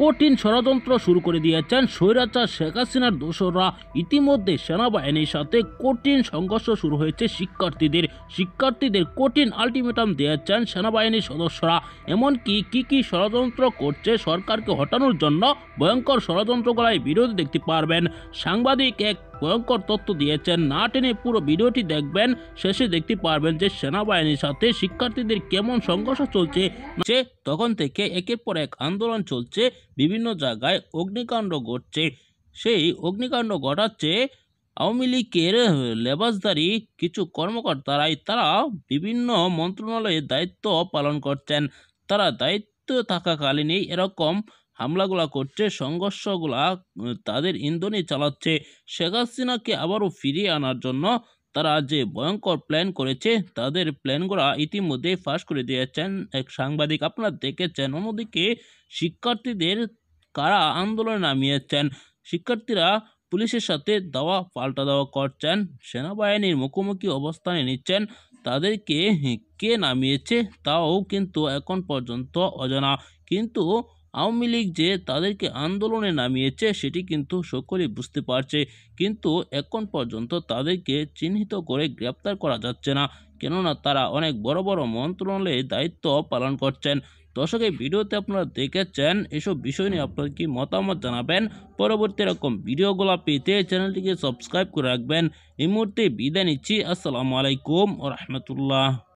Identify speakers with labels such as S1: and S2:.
S1: কঠিন ষড়যন্ত্র শুরু করে দিয়েছেন স্বৈরাচার শেখ হাসিনার দোসররা। ইতিমধ্যে সেনাবাহিনীর সাথে কঠিন সংঘর্ষ শুরু হয়েছে শিক্ষার্থীদের কঠিন আলটিমেটাম দিয়েছেন সেনাবাহিনীর সদস্যরা। এমনকি কি ষড়যন্ত্র করছে সরকারকে হটানোর জন্য ভয়ঙ্কর ষড়যন্ত্রগুলাই ভিডিওতে দেখতে পারবেন। সাংবাদিক এক ভয়ঙ্কর তথ্য দিয়েছেন, না টেনে পুরো ভিডিওটি দেখবেন। শেষে দেখতে পারবেন যে সেনাবাহিনীর সাথে শিক্ষার্থীদের কেমন সংঘর্ষ চলছে। তখন থেকে একের পর এক আন্দোলন চলছে, বিভিন্ন জায়গায় অগ্নিকাণ্ড ঘটছে। সেই অগ্নিকাণ্ড ঘটাচ্ছে আওয়ামী লীগের লেবাসধারী কিছু কর্মকর্তারাই। তারা বিভিন্ন মন্ত্রণালয়ের দায়িত্ব পালন করছেন। তারা দায়িত্ব থাকাকালীনই এরকম হামলাগুলা করছে, সংঘর্ষগুলা তাদের ইন্ধনে চালাচ্ছে। শেখ হাসিনাকে আবারও ফিরিয়ে আনার জন্য তারা যে ভয়ঙ্কর প্ল্যান করেছে, তাদের প্ল্যানগুলা ইতিমধ্যে ফাঁস করে দিয়েছেন এক সাংবাদিক। আপনারা দেখেছেন। অন্যদিকে শিক্ষার্থীদের কারা আন্দোলনে নামিয়েছেন। শিক্ষার্থীরা পুলিশের সাথে দেওয়া পাল্টা দেওয়া করছেন, সেনাবাহিনীর মুখোমুখি অবস্থানে নিচ্ছেন। তাদেরকে কে নামিয়েছে তাও কিন্তু এখন পর্যন্ত অজানা। কিন্তু আওয়ামী লীগ যে তাদেরকে আন্দোলনে নামিয়েছে সেটি কিন্তু সকলেই বুঝতে পারছে। কিন্তু এখন পর্যন্ত তাদেরকে চিহ্নিত করে গ্রেপ্তার করা যাচ্ছে না, কেননা তারা অনেক বড় বড় মন্ত্রণালয়ে দায়িত্ব পালন করছেন। দর্শক, এই ভিডিওতে আপনারা দেখেছেন, এসব বিষয় নিয়ে আপনার কি মতামত জানাবেন। পরবর্তী এরকম ভিডিওগুলো পেতে চ্যানেলটিকে সাবস্ক্রাইব করে রাখবেন। এই মুহূর্তে বিদায় নিচ্ছি। আসসালামু আলাইকুম ওয়া রাহমাতুল্লাহ।